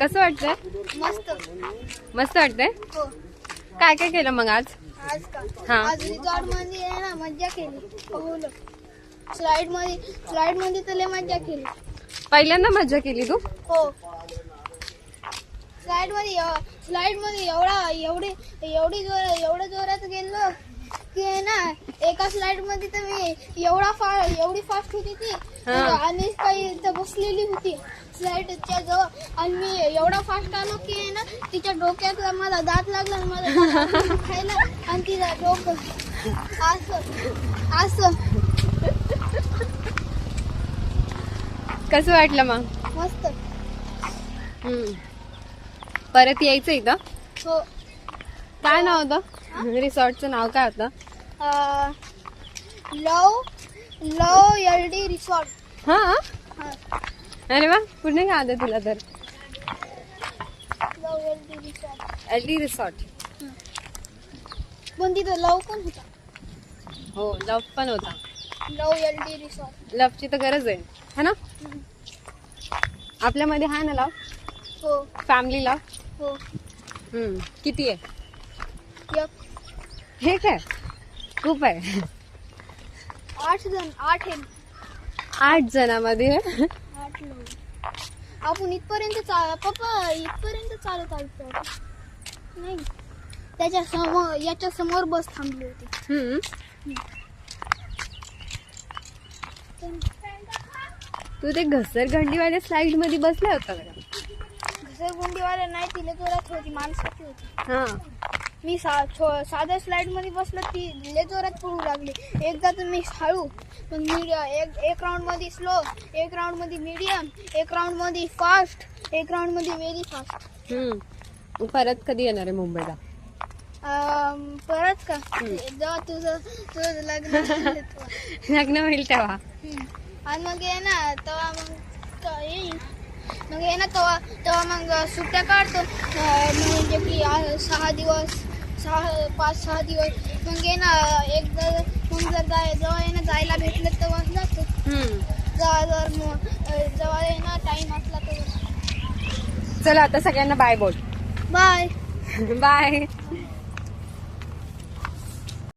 कसं वाटतंय? मस्त. मस्त वाटतंय. हो. काय काय केलं मग आज? आज का? हा. आज रिसॉर्ट मध्ये आहे ना मज्जा केली. पोहलो. स्लाइड मध्ये तर लय मज्जा केली. पहिल्यांदा मजा केली तू? हो. स्लाइड मध्ये एवढ्या जोरात गेलो की आहे ना एका स्लाइड मध्ये तर मी एवढी फास्ट होती ती आणि काही इथं बसलेली होती स्लाइडच्या जवळ आणि मी एवढा फास्ट आलो की आहे ना तिच्या डोक्यात मला दात लागला आणि मला खायला आणि तिला डोकं असं कसं वाटलं मग? मस्त. परत यायचं इथं? हो. काय नाव होतं रिसॉर्टचं? नाव काय होतं? Love LD resort. हा. हा. अरे वा, पुढे काय आलं तुला तर? Love LD resort. LD resort. पण तिथं लव पण होता. हो, लव पण होता. लव एलडी रिसॉर्ट. लवची तर गरज आहे है ना? आपल्यामध्ये आहे ना लव? हो. फॅमिली लव? हो. किती आहे? एक. हे काय खूप आहे. 8 जण. 8 आहे. 8 जणांमध्ये 8 लोक. आपण इथपर्यंत चालत आलो नाही. याच्या समोर बस थांबली होती. तू ते घसरगंडीवाल्या स्लाइड मध्ये बसला होता का? घसरगुंडीवाले नाही, तिला जोरात होती, माणसाची होती. हा. मी साध्या स्लाइड मध्ये बसलो ती लय जोरात पळू लागली. एकदा तर मी हळू पण एक राऊंड मध्ये स्लो, एक राऊंड मध्ये मीडियम, एक राऊंड मध्ये फास्ट, एक राऊंड मध्ये व्हेरी फास्ट. परत कधी येणार आहे मुंबईला? परत का? जेव्हा तुझं लग्न झालं तेव्हा. लग्न होईल तेव्हा. आणि मग ये ना तेव्हा मग येईल. मग ये ना तेव्हा मग सुट्ट्या काढतो म्हणजे की 6 दिवस 5-6 दिवस. मग ये ना एकदा मग जेव्हा ये ना जायला भेटलं तेव्हा जातो. जेव्हा ये ना टाइम असला तर. चला आता सगळ्यांना बाय बोल. बाय. बाय.